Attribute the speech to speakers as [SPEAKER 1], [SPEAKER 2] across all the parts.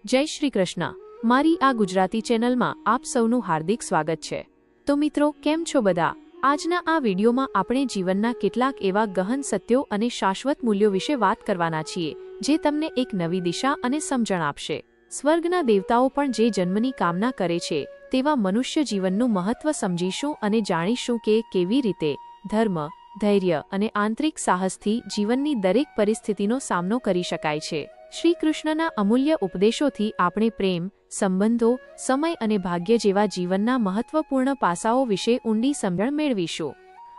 [SPEAKER 1] જય શ્રી કૃષ્ણ। મારી આ ગુજરાતી ચેનલમાં આપ સૌનું હાર્દિક સ્વાગત છે। તો મિત્રો, કેમ છો બધા? આજના આ વિડીયોમાં આપણે જીવનના કેટલાક એવા ગહન સત્યો અને શાશ્વત મૂલ્યો વિશે વાત કરવાના છીએ જે તમને એક નવી દિશા અને સમજણ આપશે। સ્વર્ગના દેવતાઓ પણ જે જન્મની કામના કરે છે તેવા મનુષ્ય જીવનનું મહત્વ સમજીશું અને જાણીશું કે કેવી રીતે ધર્મ, ધૈર્ય અને આંતરિક સાહસથી જીવનની દરેક પરિસ્થિતિનો સામનો કરી શકાય છે। શ્રી કૃષ્ણના અમૂલ્ય ઉપદેશોથી આપણે પ્રેમ, સંબંધો, સમય અને ભાગ્ય જેવા જીવનના મહત્વપૂર્ણ પાસાઓ વિશે ઊંડી સમજણ મેળવીશું।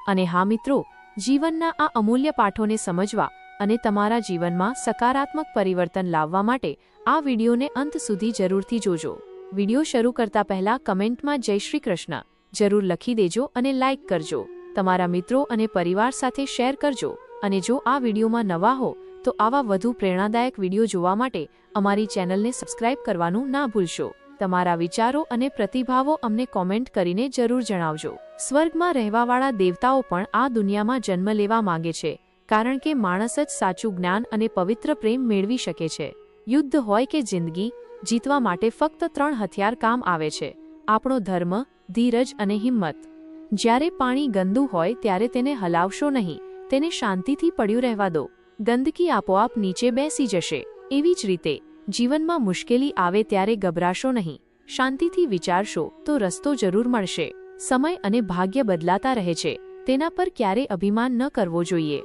[SPEAKER 1] અને હા મિત્રો, જીવનના આ અમૂલ્ય પાઠોને સમજવા અને તમારા જીવનમાં સકારાત્મક પરિવર્તન લાવવા માટે આ વિડીયોને અંત સુધી જરૂરથી જોજો। વિડીયો શરૂ કરતા પહેલા કમેન્ટમાં જય શ્રી કૃષ્ણ જરૂર લખી દેજો અને લાઇક કરજો। તમારા મિત્રો અને પરિવાર સાથે શેર કરજો। અને જો આ વિડીયોમાં નવા હો તો આવા વધુ પ્રેરણાદાયક વિડીયો જોવા માટે અમારી ચેનલને સબસ્ક્રાઇબ કરવાનું ના ભૂલશો। તમારા વિચારો અને પ્રતિભાવો અમને કોમેન્ટ કરીને જરૂર જણાવજો। સ્વર્ગમાં રહેવાવાળા દેવતાઓ પણ આ દુનિયામાં જન્મ લેવા માંગે છે, કારણ કે માણસ જ સાચું જ્ઞાન અને પવિત્ર પ્રેમ મેળવી શકે છે। યુદ્ધ હોય કે જિંદગી, જીતવા માટે ફક્ત 3 હથિયાર કામ આવે છે: આપણો ધર્મ, ધીરજ અને હિંમત। જ્યારે પાણી ગંદુ હોય ત્યારે તેને હલાવશો નહીં, તેને શાંતિથી પડ્યું રહેવા દો। ગંદકી આપોઆપ નીચે બેસી જશે। એવી જ રીતે જીવનમાં મુશ્કેલી આવે ત્યારે ગભરાશો નહીં, શાંતિથી વિચારશો તો રસ્તો જરૂર મળશે। સમય અને ભાગ્ય બદલાતા રહે છે, તેના પર ક્યારે અભિમાન ન કરવો જોઈએ।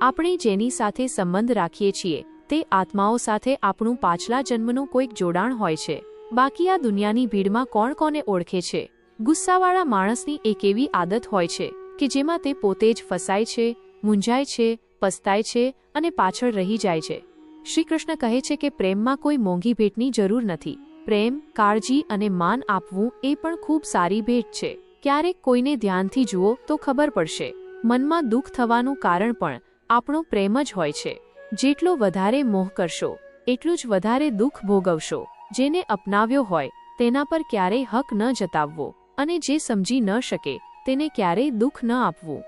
[SPEAKER 1] આપણે જેની સાથે સંબંધ રાખીએ છીએ તે આત્માઓ સાથે આપણું પાછલા જન્મનું કોઈક જોડાણ હોય છે। બાકી આ દુનિયાની ભીડમાં કોણ કોને ઓળખે છે? ગુસ્સાવાળા માણસની એક એવી આદત હોય છે કે જેમાં તે પોતે જ ફસાય છે, મૂંઝાય છે, પસ્તાય છે અને પાછળ રહી જાય છે। શ્રી કૃષ્ણ કહે છે કે પ્રેમમાં કોઈ મોંઘી ભેટની જરૂર નથી। પ્રેમ, કાળજી અને માન આપવું એ પણ ખૂબ સારી ભેટ છે। ક્યારેક કોઈને ધ્યાનથી જુઓ તો ખબર પડશે, મનમાં દુઃખ થવાનું કારણ પણ આપણો પ્રેમ જ હોય છે। જેટલો વધારે મોહ કરશો એટલું જ વધારે દુઃખ ભોગવશો। જેને અપનાવ્યો હોય તેના પર ક્યારેય હક ન જતાવવો અને જે સમજી ન શકે તેને ક્યારેય દુઃખ ન આપવું।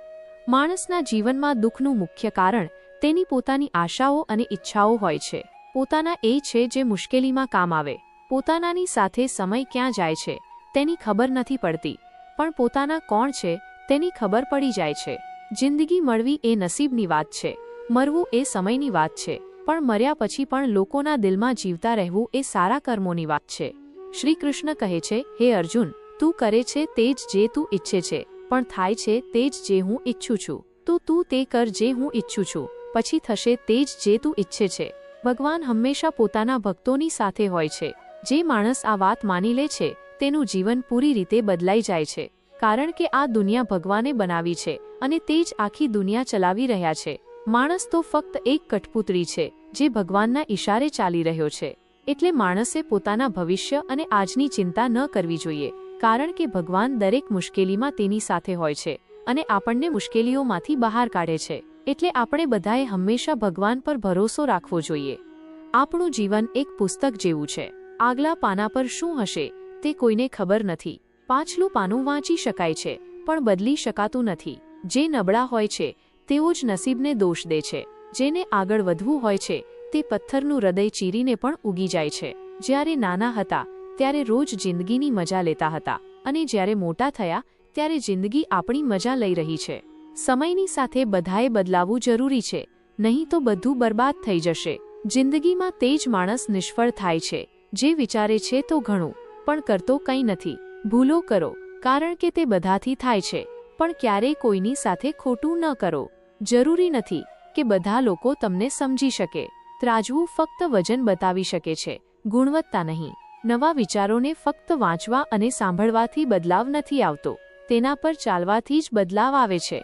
[SPEAKER 1] માણસના જીવનમાં દુઃખનું મુખ્ય કારણ તેની પોતાની આશાઓ અને ઈચ્છાઓ હોય છે। પોતાના એ છે જે મુશ્કેલીમાં કામ આવે। પોતાનાની સાથે સમય ક્યાં જાય છે તેની ખબર નથી પડતી, પણ પોતાના કોણ છે તેની ખબર પડી જાય છે। જિંદગી મળવી એ નસીબની વાત છે, મરવું એ સમયની વાત છે, પણ મર્યા પછી પણ લોકોના દિલમાં જીવતા રહેવું એ સારા કર્મોની વાત છે। શ્રી કૃષ્ણ કહે છે, હે અર્જુન, તું કરે છે તે જ જે તું ઈચ્છે છે, પણ થાય છે તે જ જે હું ઈચ્છું છું। તો તું તે કર જે હું ઈચ્છું છું, પછી થશે તે જ જે તું ઈચ્છે છે। ભગવાન હંમેશા પોતાના ભક્તોની સાથે હોય છે। જે માણસ આ વાત માની લે છે તેનું જીવન પૂરી રીતે બદલાઈ જાય છે, કારણ કે આ દુનિયા ભગવાને બનાવી છે અને તે જ આખી દુનિયા ચલાવી રહ્યા છે। માણસ તો ફક્ત એક કઠપૂતળી છે જે ભગવાનના ઈશારે ચાલી રહ્યો છે। એટલે માણસે પોતાના ભવિષ્ય અને આજની ચિંતા ન કરવી જોઈએ, કારણ કે ભગવાન દરેક મુશ્કેલીમાં તેની સાથે હોય છે અને આપણને મુશ્કેલીઓમાંથી બહાર કાઢે છે। એટલે આપણે બધાએ હંમેશા ભગવાન પર ભરોસો રાખવો જોઈએ। આપણું જીવન એક પુસ્તક જેવું છે। આગલા પાના પર શું હશે તે કોઈને ખબર નથી। પાછલું પાનું વાંચી શકાય છે પણ બદલી શકાતું નથી। જે નબળા હોય છે તેઓ જ નસીબને દોષ દે છે। જેને આગળ વધવું હોય છે તે પથ્થરનું હૃદય ચીરીને પણ ઉગી જાય છે। જ્યારે નાના હતા ત્યારે રોજ જિંદગીની મજા લેતા હતા, અને જ્યારે મોટા થયા ત્યારે જિંદગી આપણી મજા લઈ રહી છે। સમયની સાથે બધાએ બદલાવું જરૂરી છે, નહીં તો બધું બરબાદ થઈ જશે। જિંદગીમાં તે જ માણસ નિષ્ફળ થાય છે જે વિચારે છે તો ઘણું પણ કરતો કંઈ નથી। ભૂલો કરો, કારણ કે તે બધાથી થાય છે, પણ ક્યારેય કોઈની સાથે ખોટું ન કરો। જરૂરી નથી કે બધા લોકો તમને સમજી શકે। ત્રાજવું ફક્ત વજન બતાવી શકે છે, ગુણવત્તા નહીં। નવા વિચારોને ફક્ત વાંચવા અને સાંભળવાથી બદલાવ નથી આવતો, તેના પર ચાલવાથી જ બદલાવ આવે છે।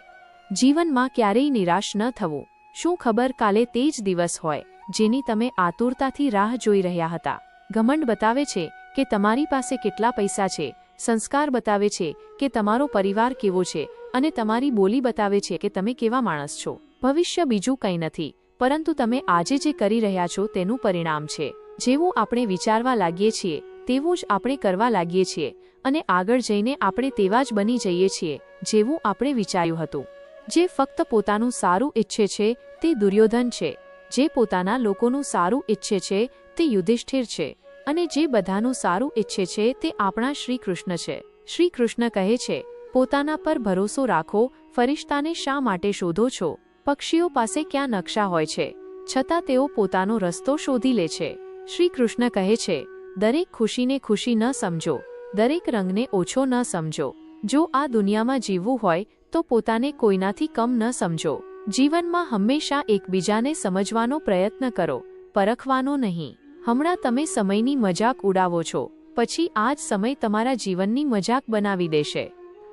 [SPEAKER 1] જીવનમાં ક્યારેય નિરાશ ન થવું। શું ખબર કાલે તે જ દિવસ હોય જેની તમે આતુરતાથી રાહ જોઈ રહ્યા હતા। ઘમંડ બતાવે છે કે તમારી પાસે કેટલા પૈસા છે, સંસ્કાર બતાવે છે કે તમારો પરિવાર કેવો છે, અને તમારી બોલી બતાવે છે કે તમે કેવા માણસ છો। ભવિષ્ય બીજું કંઈ નથી, પરંતુ તમે આજે જે કરી રહ્યા છો તેનું પરિણામ છે। જેવું આપણે વિચારવા લાગીએ છીએ તેવું જ આપણે કરવા લાગીએ છીએ, અને આગળ જઈને આપણે તેવા જ બની જઈએ છીએ જેવું આપણે વિચાર્યું હતું। જે ફક્ત પોતાનું સારું ઈચ્છે છે તે દુર્યોધન છે, જે પોતાના લોકોનું સારું ઈચ્છે છે તે યુધિષ્ઠિર છે। અને જે બધાનું સારું ઈચ્છે છે તે આપણા શ્રી કૃષ્ણ છે. શ્રી કૃષ્ણ કહે છે, પોતાના પર ભરોસો રાખો. ફરિશ્તાને શા માટે શોધો છો? પક્ષીઓ પાસે ક્યાં નકશા હોય છે, છતાં તેઓ પોતાનો રસ્તો શોધી લે છે. શ્રી કૃષ્ણ કહે છે, દરેક ખુશીને ખુશી ન સમજો, દરેક રંગને ઓછો ન સમજો. જો આ દુનિયામાં જીવવું હોય તો પોતાને કોઈનાથી કમ ન સમજો. જીવનમાં હંમેશા એકબીજાને સમજવાનો પ્રયત્ન કરો, પરખવાનો નહીં. હમણાં તમે સમયની મજાક ઉડાવો છો, પછી આ જ સમય તમારા જીવનની મજાક બનાવી દેશે.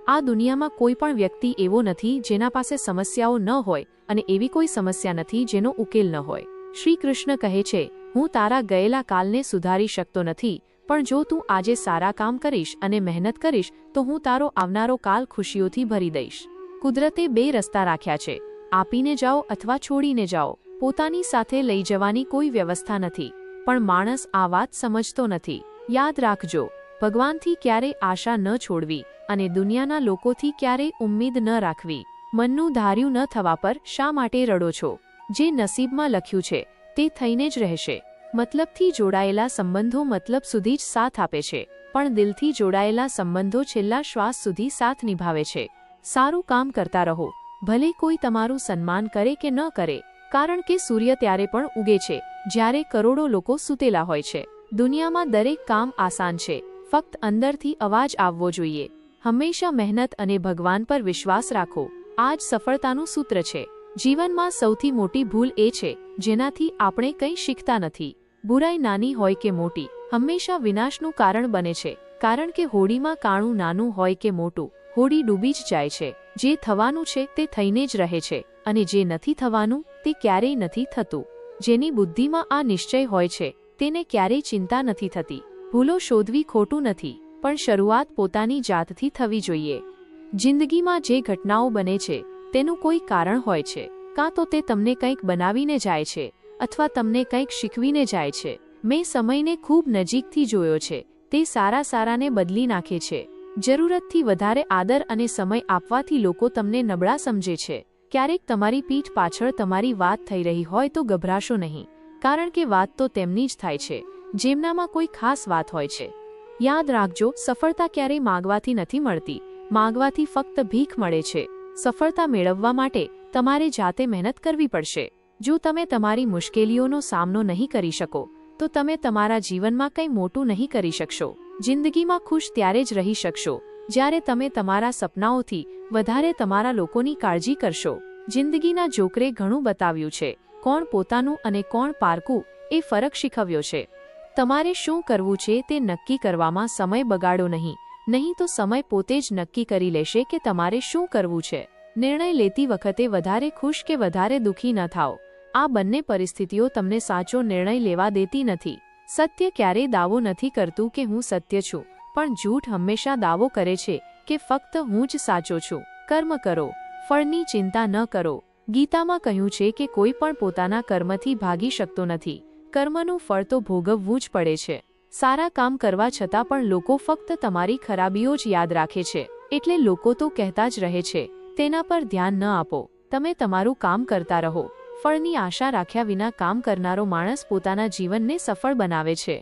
[SPEAKER 1] આ દુનિયામાં કોઈ પણ વ્યક્તિ એવો નથી જેના પાસે સમસ્યાઓ ન હોય, અને એવી કોઈ સમસ્યા નથી જેનો ઉકેલ ન હોય. શ્રી કૃષ્ણ કહે છે, હું તારા ગયેલા કાલને સુધારી શકતો નથી, પણ જો તું આજે સારા કામ કરીશ અને મહેનત કરીશ તો હું તારો આવનારો કાલ ખુશીઓથી ભરી દઈશ. કુદરતે બે રસ્તા રાખ્યા છે, આપીને જાઓ અથવા છોડીને જાઓ. પોતાની સાથે લઈ જવાની કોઈ વ્યવસ્થા નથી, પણ માણસ આ વાત સમજતો નથી. યાદ રાખજો, ભગવાનથી ક્યારેય આશા ન છોડવી અને દુનિયાના લોકોથી ક્યારેય ઉમ્મીદ ન રાખવી. મનનું ધાર્યું ન થવા પર શા માટે રડો છો? જે નસીબમાં લખ્યું છે તે થઈને જ રહેશે. મતલબથી જોડાયેલા સંબંધો મતલબ સુધી જ સાથ આપે છે, પણ દિલથી જોડાયેલા સંબંધો છેલ્લા શ્વાસ સુધી સાથ નિભાવે છે. સારું કામ કરતા રહો, ભલે કોઈ તમારું સન્માન કરે કે ન કરે, કારણ કે સૂર્ય ત્યારે પણ ઉગે છે જ્યારે કરોડો લોકો સૂતેલા હોય છે. દુનિયામાં દરેક કામ આસાન છે, ફક્ત અંદરથી અવાજ આવવો જોઈએ. હંમેશા મહેનત અને ભગવાન પર વિશ્વાસ રાખો. આ જ સફળતાનું સૂત્ર છે. જીવનમાં સૌથી મોટી ભૂલ એ છે જેનાથી આપણે કંઈ શીખતા નથી. બુરાઈ નાની હોય કે મોટી, હંમેશા વિનાશનું કારણ બને છે, કારણ કે હોડીમાં કાણું નાનું હોય કે મોટું, હોડી ડૂબી જ જાય છે. જે થવાનું છે તે થઈને જ રહે છે, અને જે નથી થવાનું તે ક્યારેય નથી થતું. જેની બુદ્ધિમાં આ નિશ્ચય હોય છે તેને ક્યારેય ચિંતા નથી થતી. ભૂલો શોધવી ખોટું નથી, પણ શરૂઆત પોતાની જાતથી થવી જોઈએ. જિંદગીમાં જે ઘટનાઓ બને છે તેનું કોઈ કારણ હોય છે. કાં તો તે તમને કંઈક બનાવીને જાય છે, અથવા તમને કંઈક શીખવીને જાય છે. મેં સમયને ખૂબ નજીકથી જોયો છે, તે સારાને બદલી નાખે છે. જરૂરતથી વધારે આદર અને સમય આપવાથી લોકો તમને નબળા સમજે છે. ક્યારેક તમારી પીઠ પાછળ તમારી વાત થઈ રહી હોય તો ગભરાશો નહીં, કારણ કે વાત તો તેમની જ થાય છે જેમનામાં કોઈ ખાસ વાત હોય છે. યાદ રાખજો, સફળતા ક્યારેય માગવાથી નથી મળતી, માગવાથી ફક્ત ભીખ મળે છે. સફળતા મેળવવા માટે તમારે જાતે મહેનત કરવી પડશે. જો તમે તમારી મુશ્કેલીઓનો સામનો નહીં કરી શકો તો તમે તમારા જીવનમાં કંઈ મોટું નહીં કરી શકશો. જિંદગીમાં ખુશ ત્યારે જ રહી શકશો જ્યારે તમે તમારા સપનાઓથી વધારે તમારા લોકોની કાળજી કરશો. જિંદગીના જોકરે ઘણું બતાવ્યું છે, કોણ પોતાનું અને કોણ પારકું એ ફરક શીખવ્યો છે. તમારે શું કરવું છે તે નક્કી કરવામાં સમય બગાડો નહીં, નહીં તો સમય પોતે જ નક્કી કરી લેશે કે તમારે શું કરવું છે. નિર્ણય લેતી વખતે વધારે ખુશ કે વધારે દુઃખી ન થાઓ. આ બંને પરિસ્થિતિઓ તમને સાચો નિર્ણય લેવા દેતી નથી. સત્ય ક્યારેય દાવો નથી કરતું કે હું સત્ય છું, પણ જૂઠ હંમેશા દાવો કરે છે કે ફક્ત હું જ સાચો છું. કર્મ કરો, ફળની ચિંતા ન કરો. ગીતામાં કહ્યું છે કે કોઈ પણ પોતાના કર્મથી ભાગી શકતો નથી. કર્મનું ફળ તો ભોગવવું જ પડે છે. સારા કામ કરવા છતાં પણ લોકો ફક્ત તમારી ખરાબીઓ જ યાદ રાખે છે, એટલે લોકો તો કહેતા જ રહે છે, તેના પર ધ્યાન ન આપો. તમે તમારું કામ કરતા રહો. ફળની આશા રાખ્યા વિના કામ કરનારો માણસ પોતાના જીવનને સફળ બનાવે છે.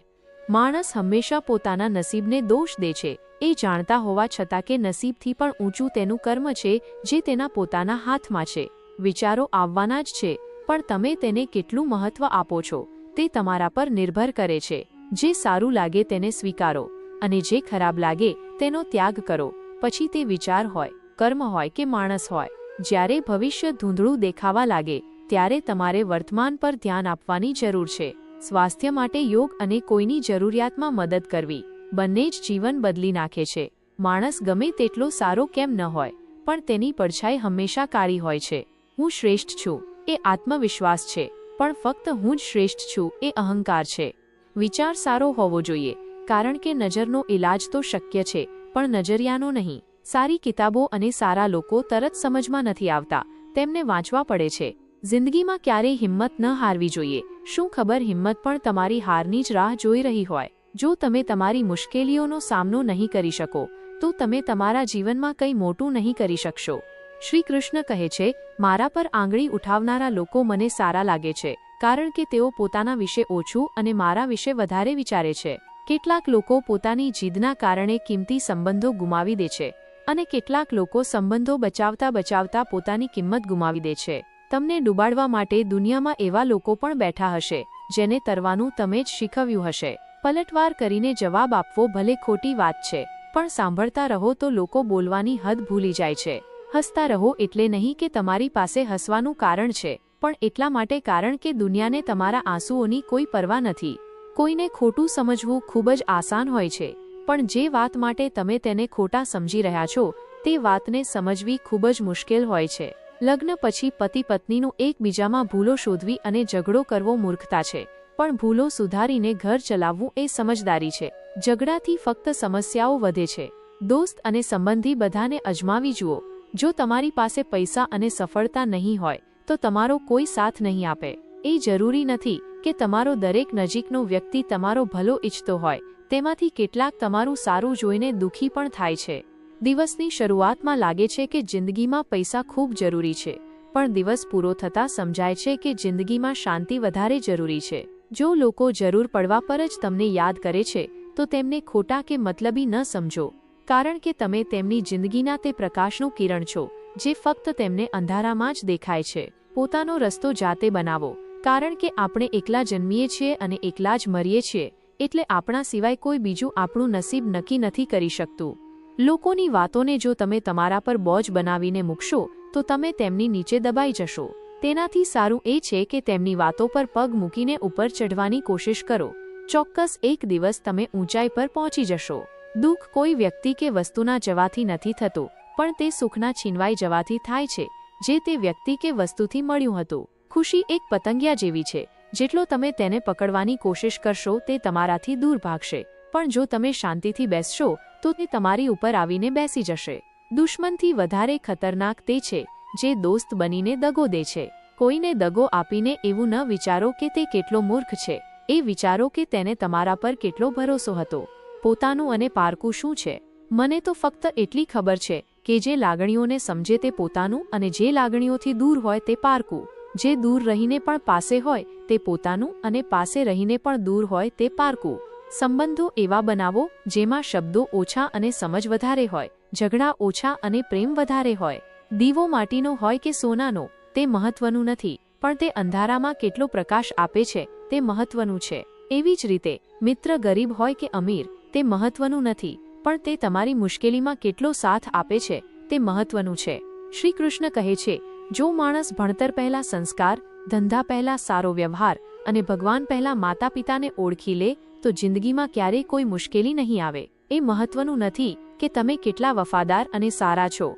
[SPEAKER 1] માણસ હંમેશા પોતાના નસીબને દોષ દે છે, એ જાણતા હોવા છતાં કે નસીબથી પણ ઊંચું તેનું કર્મ છે જે તેના પોતાના હાથમાં છે. વિચારો આવવાના જ છે, પણ તમે તેને કેટલું મહત્વ આપો છો તે તમારા પર નિર્ભર કરે છે. જે સારું લાગે તેને સ્વીકારો, અને જે ખરાબ લાગે તેનો ત્યાગ કરો. પછી તે વિચાર હોય, કર્મ હોય કે માણસ હોય, જ્યારે ભવિષ્ય ધૂંધળું દેખાવા લાગે ત્યારે તમારે વર્તમાન પર ધ્યાન આપવાની જરૂર છે. સ્વાસ્થ્ય માટે યોગ અને કોઈની જરૂરિયાતમાં મદદ કરવી બંને જ જીવન બદલી નાખે છે. માણસ ગમે તેટલો સારો કેમ ન હોય, પણ તેની પડછાઈ હંમેશા કાળી હોય છે. હું શ્રેષ્ઠ છું એ આત્મવિશ્વાસ છે, પણ ફક્ત હું જ શ્રેષ્ઠ છું એ અહંકાર છે. વિચાર સારો હોવો જોઈએ, કારણ કે નજરનો ઇલાજ તો શક્ય છે, પણ નજરિયાનો નહીં. સારી કિતાબો અને સારા લોકો તરત સમજમાં નથી આવતા, તેમને વાંચવા પડે છે. જિંદગીમાં ક્યારેય હિંમત ન હારવી જોઈએ. શું ખબર, હિંમત પણ તમારી હારની જ રાહ જોઈ રહી હોય. જો તમે તમારી મુશ્કેલીઓનો સામનો નહીં કરી શકો તો તમે તમારા જીવનમાં કંઈ મોટું નહીં કરી શકશો. શ્રી કૃષ્ણ કહે છે, મારા પર આંગળી ઉઠાવનારા લોકો મને સારા લાગે છે, કારણ કે તેઓ પોતાના વિશે ઓછું અને મારા વિશે વધારે વિચારે છે. કેટલાક લોકો પોતાની જીદના કારણે કિંમતી સંબંધો ગુમાવી દે છે અને કેટલાક લોકો સંબંધો બચાવતા બચાવતા પોતાની કિંમત ગુમાવી દે છે. તમને ડૂબાડવા માટે દુનિયામાં એવા લોકો પણ બેઠા હશે જેને તરવાનું તમે જ શીખવ્યું હશે. પલટવાર કરીને જવાબ આપવો ભલે ખોટી વાત છે, પણ સાંભળતા રહો તો લોકો બોલવાની હદ ભૂલી જાય છે. હસતા રહો એટલે નહીં કે તમારી પાસે હસવાનું કારણ છે, પણ એટલા માટે કારણ કે દુનિયાને તમારા આંસુઓની કોઈ પરવા નથી. કોઈને ખોટું સમજવું ખૂબ જ આસાન હોય છે, પણ જે વાત માટે તમે તેને ખોટા સમજી રહ્યા છો તે વાતને સમજવી ખૂબ જ મુશ્કેલ હોય છે. લગ્ન પછી પતિ પત્નીનું એકબીજામાં ભૂલો શોધવી અને ઝઘડો કરવો મૂર્ખતા છે, પણ ભૂલો સુધારીને ઘર ચલાવવું એ સમજદારી છે. ઝઘડાથી ફક્ત સમસ્યાઓ વધે છે. દોસ્ત અને સંબંધી બધાને અજમાવી જુઓ. જો તમારી પાસે પૈસા અને સફળતા નહીં હોય તો તમારો કોઈ સાથ નહીં આપે. એ જરૂરી નથી કે તમારો દરેક નજીકનો વ્યક્તિ તમારો ભલો ઈચ્છતો હોય. તેમાંથી કેટલાક તમારું સારું જોઈને દુઃખી પણ થાય છે. દિવસની શરૂઆતમાં લાગે છે કે જિંદગીમાં પૈસા ખૂબ જરૂરી છે, પણ દિવસ પૂરો થતાં સમજાય છે કે જિંદગીમાં શાંતિ વધારે જરૂરી છે. જો લોકો જરૂર પડવા પર જ તમને યાદ કરે છે તો તેમને ખોટા કે મતલબી ન સમજો, કારણ કે તમે તેમની જિંદગીના તે પ્રકાશનું કિરણ છો જે ફક્ત તેમને અંધારામાં જ દેખાય છે. પોતાનો રસ્તો જાતે બનાવો, કારણ કે આપણે એકલા જન્મીએ છીએ અને એકલા જ મરીએ છીએ, એટલે આપણા સિવાય કોઈ બીજું આપણું નસીબ નક્કી નથી કરી શકતું. લોકોની વાતોને જો તમે તમારા પર બોજ બનાવીને મૂકશો તો તમે તેમની નીચે દબાઈ જશો. તેનાથી સારું એ છે કે તેમની વાતો પર પગ મૂકીને ઉપર ચઢવાની કોશિશ કરો. ચોક્કસ એક દિવસ તમે ઊંચાઈ પર પહોંચી જશો. દુઃખ કોઈ વ્યક્તિ કે વસ્તુના જવાથી નથી થતું, પણ તે સુખના છીનવાઈ જવાથી થાય છે જે તે વ્યક્તિ કે વસ્તુથી મળ્યું હતું. ખુશી એક પતંગિયા જેવી છે. જેટલો તમે તેને પકડવાની કોશિશ કરશો તે તમારાથી દૂર ભાગશે, પણ જો તમે શાંતિથી બેસશો તો તે તમારી ઉપર આવીને બેસી જશે. દુશ્મનથી વધારે ખતરનાક તે છે જે દોસ્ત બનીને દગો દે છે. કોઈને દગો આપીને એવું ન વિચારો કે તે કેટલો મૂર્ખ છે, એ વિચારો કે તેને તમારા પર કેટલો ભરોસો હતો. પોતાનું અને પારકું શું છે? મને તો ફક્ત એટલી ખબર છે કે જે લાગણીઓને સમજે તે પોતાનું અને જે લાગણીઓથી દૂર હોય તે પારકું. જે દૂર રહીને પણ પાસે હોય તે પોતાનું અને પાસે રહીને પણ દૂર હોય તે પારકું. સંબંધો એવા બનાવો જેમાં શબ્દો ઓછા અને સમજ વધારે હોય, ઝઘડા ઓછા અને પ્રેમ વધારે હોય. દીવો માટીનો હોય કે સોનાનો તે મહત્વનું નથી, પણ તે અંધારામાં કેટલો પ્રકાશ આપે છે તે મહત્વનું છે. એવી જ રીતે મિત્ર ગરીબ હોય કે અમીર તે મહત્વનું નથી, પણ તે તમારી મુશ્કેલીમાં કેટલો સાથ આપે છે તે મહત્વનું છે. શ્રી કૃષ્ણ કહે છે, જો માણસ ભણતર પહેલા સંસ્કાર, ધંધા પહેલા સારો વ્યવહાર અને ભગવાન પહેલા માતા પિતાને ઓળખી લે તો જિંદગીમાં ક્યારેય કોઈ મુશ્કેલી નહીં આવે. એ મહત્વનું નથી કે તમે કેટલા વફાદાર અને સારા છો.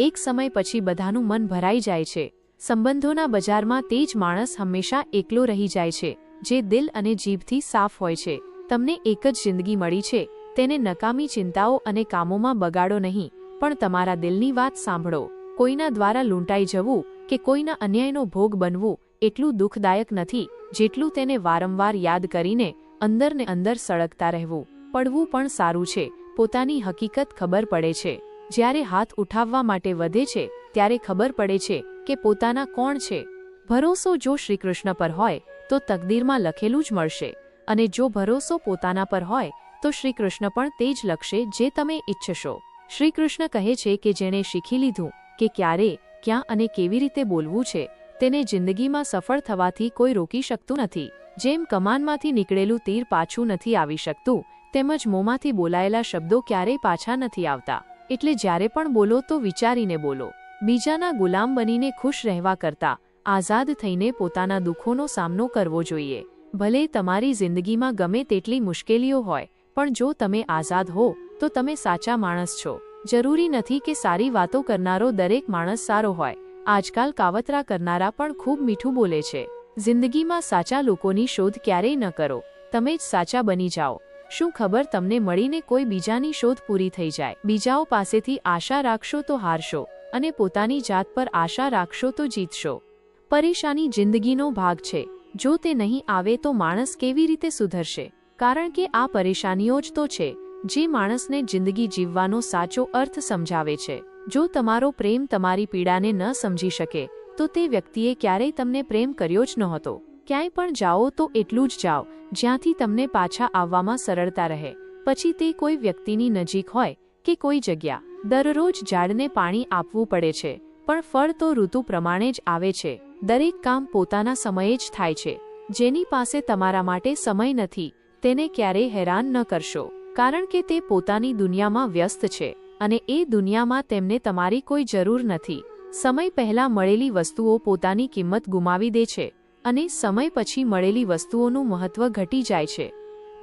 [SPEAKER 1] એક સમય પછી બધાનું મન ભરાઈ જાય છે. સંબંધોના બજારમાં તે જ માણસ હંમેશા એકલો રહી જાય છે જે દિલ અને જીભથી સાફ હોય છે. તમને એક જ જિંદગી મળી છે, તેને નકામી ચિંતાઓ અને કામોમાં બગાડો નહીં, પણ તમારા દિલની વાત સાંભળો. કોઈના દ્વારા લૂંટાઈ જવું કે કોઈના અન્યાયનો ભોગ બનવું એટલું દુઃખદાયક નથી જેટલું તેને વારંવાર યાદ કરીને અંદર ને અંદર સળગતા રહેવું. પડવું પણ સારું છે. પોતાની હકીકત ખબર પડે છે. જ્યારે હાથ ઉઠાવવા માટે વધે છે ત્યારે ખબર પડે છે કે પોતાના કોણ છે. ભરોસો જો શ્રીકૃષ્ણ પર હોય તો તકદીરમાં લખેલું જ મળશે, અને જો ભરોસો પોતાના પર હોય તો શ્રીકૃષ્ણ પણ તે જ લખશે જે તમે ઈચ્છશો. શ્રીકૃષ્ણ કહે છે કે જેણે શીખી લીધું કે ક્યારે, ક્યાં અને કેવી રીતે બોલવું છે, તેને જિંદગીમાં સફળ થવાથી કોઈ રોકી શકતું નથી. જેમ કમાનમાંથી નીકળેલું તીર પાછું નથી આવી શકતું, તેમજ મોંમાંથી બોલાયેલા શબ્દો ક્યારેય પાછા નથી આવતા. એટલે જ્યારે પણ બોલો તો વિચારીને બોલો. બીજાના ગુલામ બનીને ખુશ રહેવા કરતાં આઝાદ થઈને પોતાના દુઃખોનો સામનો કરવો જોઈએ. ભલે તમારી જિંદગીમાં ગમે તેટલી મુશ્કેલીઓ હોય, પણ જો તમે આઝાદ હો તો તમે સાચા માણસ છો. જરૂરી નથી કે સારી વાતો કરનારો દરેક માણસ સારો હોય. આજકાલ કાવતરા કરનારા પણ ખૂબ મીઠું બોલે છે. જિંદગીમાં સાચા લોકોની શોધ ક્યારેય ન કરો, તમે જ સાચા બની જાઓ. શું ખબર તમને મળીને કોઈ બીજાની શોધ પૂરી થઈ જાય. બીજાઓ પાસેથી આશા રાખશો તો હારશો, અને પોતાની જાત પર આશા રાખશો તો જીતશો. પરેશાની જિંદગીનો ભાગ છે. જો તે નહીં આવે તો માણસ કેવી રીતે સુધરશે? કારણ કે આ પરેશાનીઓ જ તો છે જે માણસને જિંદગી જીવવાનો સાચો અર્થ સમજાવે છે. જો તમારો પ્રેમ તમારી પીડાને ન સમજી શકે તો તે વ્યક્તિએ ક્યારેય તમને પ્રેમ કર્યો જ નહોતો. ક્યાંય પણ જાઓ તો એટલું જ જાઓ જ્યાંથી તમને પાછા આવવામાં સરળતા રહે, પછી તે કોઈ વ્યક્તિની નજીક હોય કે કોઈ જગ્યા. દરરોજ ઝાડને પાણી આપવું પડે છે, પણ ફળ તો ઋતુ પ્રમાણે જ આવે છે. દરેક કામ પોતાના સમયે જ થાય છે. જેની પાસે તમારા માટે સમય નથી તેને ક્યારેય હેરાન ન કરશો, કારણ કે તે પોતાની દુનિયામાં વ્યસ્ત છે અને એ દુનિયામાં તેમને તમારી કોઈ જરૂર નથી. સમય પહેલા મળેલી વસ્તુઓ પોતાની કિંમત ગુમાવી દે છે અને સમય પછી મળેલી વસ્તુઓનું મહત્વ ઘટી જાય છે.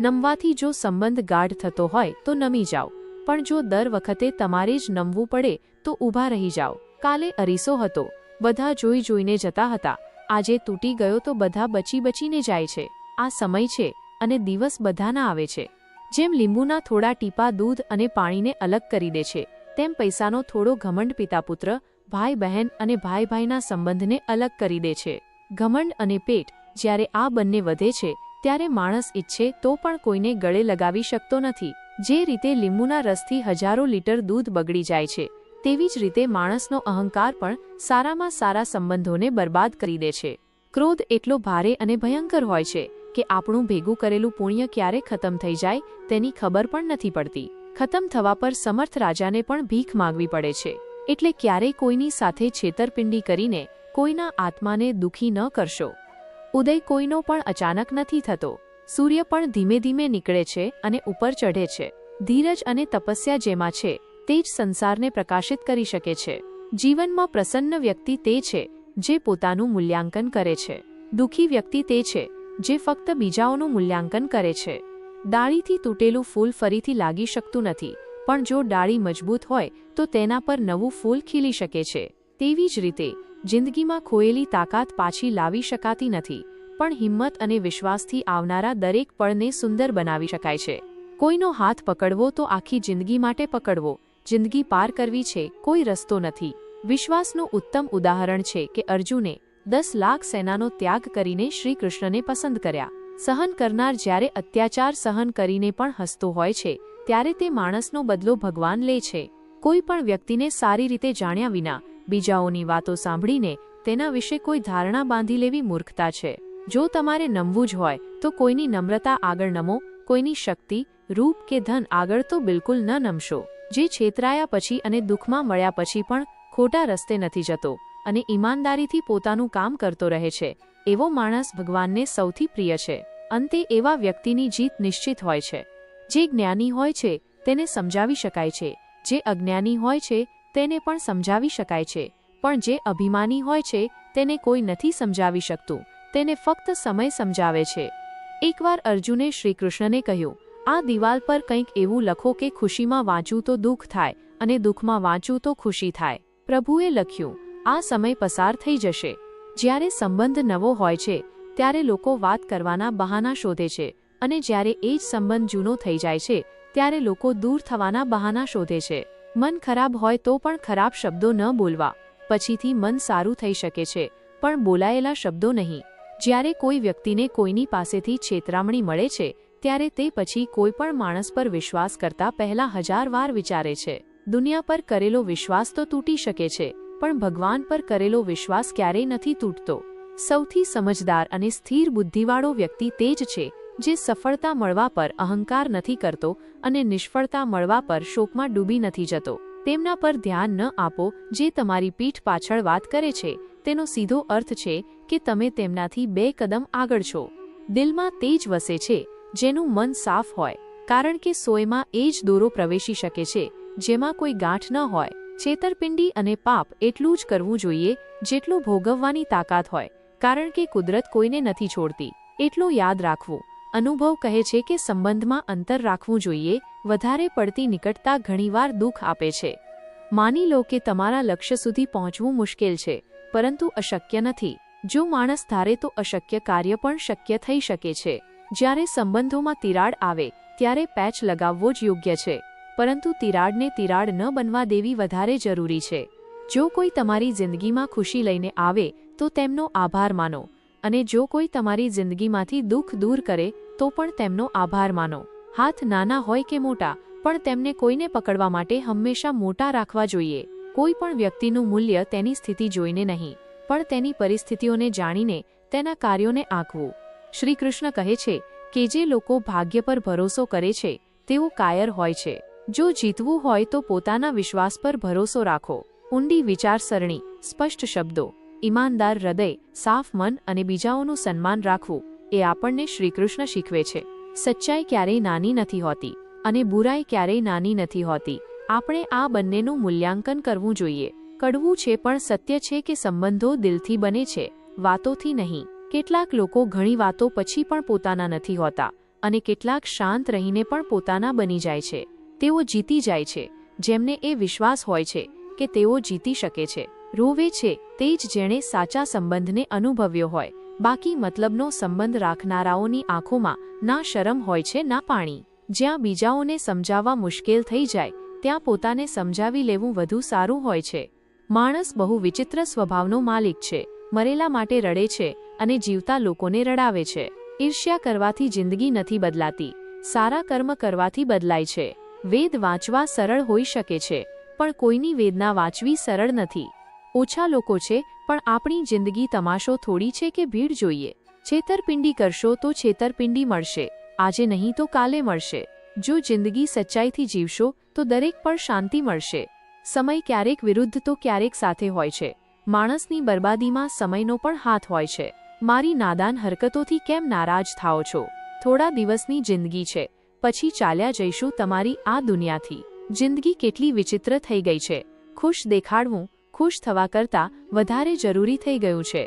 [SPEAKER 1] નમવાથી જો સંબંધ ગાઢ થતો હોય તો નમી જાઓ, પણ જો દર વખતે તમારે જ નમવું પડે તો ઊભા રહી જાઓ. કાલે અરીસો હતો, બધા જોઈ જોઈને જતા હતા. આજે તૂટી ગયો તો બધા બચી બચીને જાય છે. આ સમય છે અને દિવસ બધાના આવે છે. જેમ લીંબુના થોડા ટીપા દૂધ અને પાણીને અલગ કરી દે છે, તેમ પૈસાનો થોડો ઘમંડ પિતા પુત્ર, ભાઈ બહેન અને ભાઈ ભાઈના સંબંધને અલગ કરી દે છે. ઘમંડ અને પેટ, જ્યારે આ બંને વધે છે ત્યારે માણસ ઈચ્છે તો પણ કોઈને ગળે લગાવી શકતો નથી. જે રીતે લીંબુના રસથી હજારો લીટર દૂધ બગડી જાય છે, તેવી જ રીતે માણસનો અહંકાર પણ સારામાં સારા સંબંધોને બરબાદ કરી દે છે. ક્રોધ એટલો ભારે અને ભયંકર હોય છે કે આપણું ભેગું કરેલું પુણ્ય ક્યારે ખતમ થઈ જાય તેની ખબર પણ નથી પડતી. ખતમ થવા પર સમર્થ રાજાને પણ ભીખ માંગવી પડે છે. એટલે ક્યારેય કોઈની સાથે છેતરપિંડી કરીને કોઈના આત્માને દુઃખી ન કરશો. ઉદય કોઈનો પણ અચાનક નથી થતો. સૂર્ય પણ ધીમે ધીમે નીકળે છે અને ઉપર ચઢે છે. ધીરજ અને તપસ્યા જેમાં છે તે જ સંસારને પ્રકાશિત કરી શકે છે. જીવનમાં પ્રસન્ન વ્યક્તિ તે છે જે પોતાનું મૂલ્યાંકન કરે છે. દુઃખી વ્યક્તિ તે છે જે ફક્ત બીજાઓનું મૂલ્યાંકન કરે છે. ડાળીથી તૂટેલું ફૂલ ફરીથી લાગી શકતું નથી, પણ જો ડાળી મજબૂત હોય તો તેના પર નવું ફૂલ ખીલી શકે છે. તેવી જ રીતે જિંદગીમાં ખોયેલી તાકાત પાછી લાવી શકાતી નથી, પણ હિંમત અને વિશ્વાસથી આવનારા દરેક પળને સુંદર બનાવી શકાય છે. કોઈનો હાથ પકડવો તો આખી જિંદગી માટે પકડવો. જિંદગી પાર કરવી છે, કોઈ રસ્તો નથી. વિશ્વાસનું ઉત્તમ ઉદાહરણ છે કે અર્જુને 10 લાખ સેનાનો ત્યાગ કરીને શ્રી કૃષ્ણને પસંદ કર્યા. સહન કરનાર જ્યારે અત્યાચાર સહન કરીને પણ હસતો હોય છે ત્યારે તે માણસનો બદલો ભગવાન લે છે. કોઈ પણ વ્યક્તિને સારી રીતે જાણ્યા વિના બીજાઓની વાતો સાંભળીને તેના વિશે કોઈ ધારણા બાંધી લેવી મૂર્ખતા છે. જો તમારે નમવું જ હોય તો કોઈની નમ્રતા આગળ નમો, કોઈની શક્તિ, રૂપ કે ધન આગળ તો બિલકુલ ન નમશો. જે છેતરાયા પછી અને દુઃખમાં મળ્યા પછી પણ ખોટા રસ્તે નથી જતો અને ઈમાનદારીથી પોતાનું કામ કરતો રહે છે, એવો માણસ ભગવાનને સૌથી પ્રિય છે. અંતે એવા વ્યક્તિની જીત નિશ્ચિત હોય છે. જે જ્ઞાની હોય છે તેને સમજાવી શકાય છે, જે અજ્ઞાની હોય છે તેને પણ સમજાવી શકાય છે, પણ જે અભિમાની હોય છે તેને કોઈ નથી સમજાવી શકતું, તેને ફક્ત સમય સમજાવે છે. એકવાર અર્જુને શ્રીકૃષ્ણને કહ્યું, આ દિવાલ પર કંઈક એવું લખો કે ખુશીમાં વાંચું તો દુઃખ થાય અને દુઃખમાં વાંચું તો ખુશી થાય. પ્રભુએ લખ્યું, આ સમય પસાર થઈ જશે. જ્યારે સંબંધ નવો હોય છે ત્યારે લોકો વાત કરવાના બહાના શોધે છે અને જ્યારે એ જ સંબંધ જૂનો થઈ જાય છે ત્યારે લોકો દૂર થવાના બહાના શોધે છે. મન ખરાબ હોય તો પણ ખરાબ શબ્દો ન બોલવા. પછીથી મન સારું થઈ શકે છે, પણ બોલાયેલા શબ્દો નહીં. જ્યારે કોઈ વ્યક્તિને કોઈની પાસેથી છેતરામણી મળે છે ત્યારે તે પછી કોઈ પણ માણસ પર વિશ્વાસ કરતા પહેલા 1000 વાર વિચારે છે. દુનિયા પર કરેલો વિશ્વાસ તો તૂટી શકે છે, પણ ભગવાન પર કરેલો વિશ્વાસ ક્યારેય નથી તૂટતો. સૌથી સમજદાર અને સ્થિર બુદ્ધિવાળો વ્યક્તિ તે જ છે જે સફળતા મળવા પર અહંકાર નથી કરતો અને નિષ્ફળતા મળવા પર શોકમાં ડૂબી નથી જતો. તેમના પર ધ્યાન ન આપો જે તમારી પીઠ પાછળ વાત કરે છે. તેનો સીધો અર્થ છે કે તમે તેમનાથી 2 કદમ આગળ છો. દિલમાં તે જ વસે છે જેનું મન સાફ હોય, કારણ કે સોયમાં એ જ દોરો પ્રવેશી શકે છે જેમાં કોઈ ગાંઠ ન હોય. છેતરપિંડી અને પાપ એટલું જ કરવું જોઈએ જેટલું ભોગવવાની તાકાત હોય, કારણ કે કુદરત કોઈને નથી છોડતી. એટલું યાદ રાખવું. અનુભવ કહે છે કે સંબંધમાં અંતર રાખવું જોઈએ. વધારે પડતી નિકટતા ઘણીવાર દુઃખ આપે છે. માની લો કે તમારા લક્ષ્ય સુધી પહોંચવું મુશ્કેલ છે, પરંતુ અશક્ય નથી. જો માણસ ધારે તો અશક્ય કાર્ય પણ શક્ય થઈ શકે છે. જ્યારે સંબંધોમાં તિરાડ આવે ત્યારે પેચ લગાવવો જ યોગ્ય છે, પરંતુ તિરાડને તિરાડ ન બનવા દેવી વધારે જરૂરી છે. જો કોઈ તમારી જિંદગીમાં ખુશી લઈને આવે તો તેમનો આભાર માનો, અને જો કોઈ તમારી જિંદગીમાંથી દુઃખ દૂર કરે તો પણ તેમનો આભાર માનો. હાથ નાના હોય કે મોટા, પણ તેમને કોઈને પકડવા માટે હંમેશા મોટા રાખવા જોઈએ. કોઈ પણ વ્યક્તિનું મૂલ્ય તેની સ્થિતિ જોઈને નહીં, પણ તેની પરિસ્થિતિઓને જાણીને તેના કાર્યોને આંકવું. શ્રી કૃષ્ણ કહે છે કે જે લોકો ભાગ્ય પર ભરોસો કરે છે તેઓ કાયર હોય છે. જો જીતવું હોય તો પોતાના વિશ્વાસ પર ભરોસો રાખો. ઊંડી વિચારસરણી, સ્પષ્ટ શબ્દો, ઈમાનદાર હૃદય, સાફ મન અને બીજાઓનું સન્માન રાખવું એ આપણને શ્રીકૃષ્ણ શીખવે છે. સચ્ચાઈ ક્યારેય નાની નથી હોતી અને બુરાઈ ક્યારેય નાની નથી હોતી. આપણે આ બંનેનું મૂલ્યાંકન કરવું જોઈએ. કડવું છે પણ સત્ય છે કે સંબંધો દિલથી બને છે, વાતોથી નહીં. કેટલાક લોકો ઘણી વાતો પછી પણ પોતાના નથી હોતા અને કેટલાક શાંત રહીને પણ પોતાના બની જાય છે. તેઓ જીતી જાય છે જેમને એ વિશ્વાસ હોય છે કે તેઓ જીતી શકે છે. રોવે છે તે જ જેણે સાચા સંબંધને અનુભવ્યો હોય. બાકી મતલબનો સંબંધ રાખનારાઓની આંખોમાં ના શરમ હોય છે ના પાણી. જ્યાં બીજાઓને સમજાવવા મુશ્કેલ થઈ જાય ત્યાં પોતાને સમજાવી લેવું વધુ સારું હોય છે. માણસ બહુ વિચિત્ર સ્વભાવનો માલિક છે. મરેલા માટે રડે છે અને જીવતા લોકોને રડાવે છે. ઈર્ષ્યા કરવાથી જિંદગી નથી બદલાતી, સારા કર્મ કરવાથી બદલાય છે. વેદ વાંચવા સરળ હોઈ શકે છે પણ કોઈની વેદના વાંચવી સરળ નથી. ઓછા લોકો છે પણ આપણી જિંદગી તમાશો થોડી છે કે ભીડ જોઈએ. છેતરપિંડી કરશો તો છેતરપિંડી મળશે, આજે નહીં તો કાલે મળશે. જો જિંદગી સચ્ચાઈથી જીવશો તો દરેક પર શાંતિ મળશે. સમય ક્યારેક વિરુદ્ધ તો ક્યારેક સાથે હોય છે. માણસની બરબાદીમાં સમયનો પણ હાથ હોય છે. મારી નાદાન હરકતોથી કેમ નારાજ થાઓ છો? થોડા દિવસની જિંદગી છે, પછી ચાલ્યા જઈશું તમારી આ દુનિયાથી. જિંદગી કેટલી વિચિત્ર થઈ ગઈ છે. ખુશ દેખાડવું ખુશ થવા કરતાં વધારે જરૂરી થઈ ગયું છે.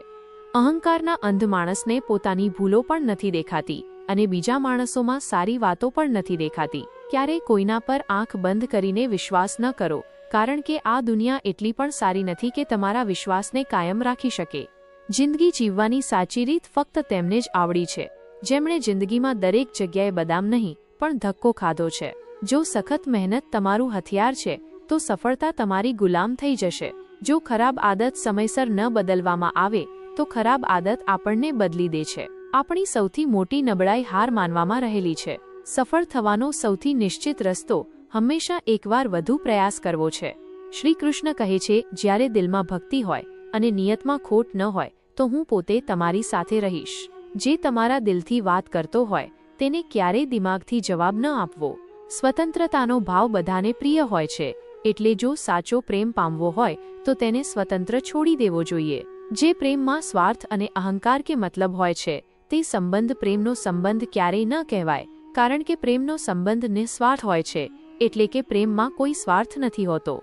[SPEAKER 1] અહંકારના અંધ માણસને પોતાની ભૂલો પણ નથી દેખાતી અને બીજા માણસોમાં સારી વાતો પણ નથી દેખાતી. ક્યારેય કોઈના પર આંખ બંધ કરીને વિશ્વાસ ન કરો, કારણ કે આ દુનિયા એટલી પણ સારી નથી કે તમારા વિશ્વાસને કાયમ રાખી શકે. જિંદગી જીવવાની સાચી રીત ફક્ત તેમને જ આવડી છે જેમણે જિંદગીમાં દરેક જગ્યાએ બદામ નહીં પણ ધક્કો ખાધો છે. જો સખત મહેનત તમારું હથિયાર છે તો સફળતા તમારી ગુલામ થઈ જશે. જો ખરાબ આદત સમયસર ન બદલવામાં આવે તો ખરાબ આદત આપણને બદલી દે છે. આપણી સૌથી મોટી નબળાઈ હાર માનવામાં રહેલી છે. સફળ થવાનો સૌથી નિશ્ચિત રસ્તો હંમેશા એકવાર વધુ પ્રયાસ કરવો છે. શ્રી કૃષ્ણ કહે છે જ્યારે દિલમાં ભક્તિ હોય અને નિયતમાં ખોટ ન હોય તો હું પોતે તમારી સાથે રહીશ. જે તમારા દિલથી વાત કરતો હોય તેને ક્યારેય દિમાગથી જવાબ ન આપવો. સ્વતંત્રતાનો ભાવ બધાને પ્રિય હોય છે, એટલે જો સાચો પ્રેમ પામવો હોય તો તેને સ્વતંત્ર છોડી દેવો જોઈએ. જે પ્રેમમાં સ્વાર્થ અને અહંકાર કે મતલબ હોય છે તે સંબંધ પ્રેમનો સંબંધ ક્યારેય ન કહેવાય, કારણ કે પ્રેમનો સંબંધ નિસ્વાર્થ હોય છે, એટલે કે પ્રેમમાં કોઈ સ્વાર્થ નથી હોતો.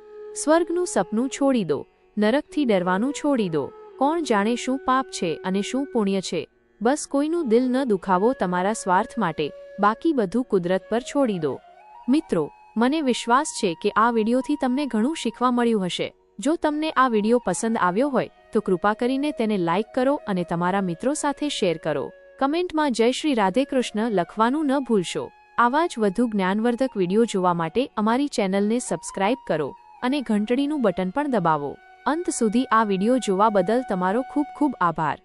[SPEAKER 1] સ્વર્ગનું સપનું છોડી દો, નરકથી ડરવાનું છોડી દો. કોણ જાણે શું પાપ છે અને શું પુણ્ય છે? બસ કોઈનું દિલ ન દુખાવો તમારા સ્વાર્થ માટે, બાકી બધું કુદરત પર છોડી દો. મિત્રો, મને વિશ્વાસ છે કે આ વિડીયોથી તમને ઘણું શીખવા મળ્યું હશે. જો તમને આ વિડીયો પસંદ આવ્યો હોય તો કૃપા કરીને તેને લાઇક કરો અને તમારા મિત્રો સાથે શેર કરો. કમેન્ટમાં જય શ્રી રાધે કૃષ્ણ લખવાનું ન ભૂલશો. આવા જ વધુ જ્ઞાનવર્ધક વિડીયો જોવા માટે અમારી ચેનલને સબસ્ક્રાઇબ કરો અને ઘંટડીનું બટન પણ દબાવો. અંત સુધી આ વિડીયો જોવા બદલ તમારો ખૂબ ખૂબ આભાર.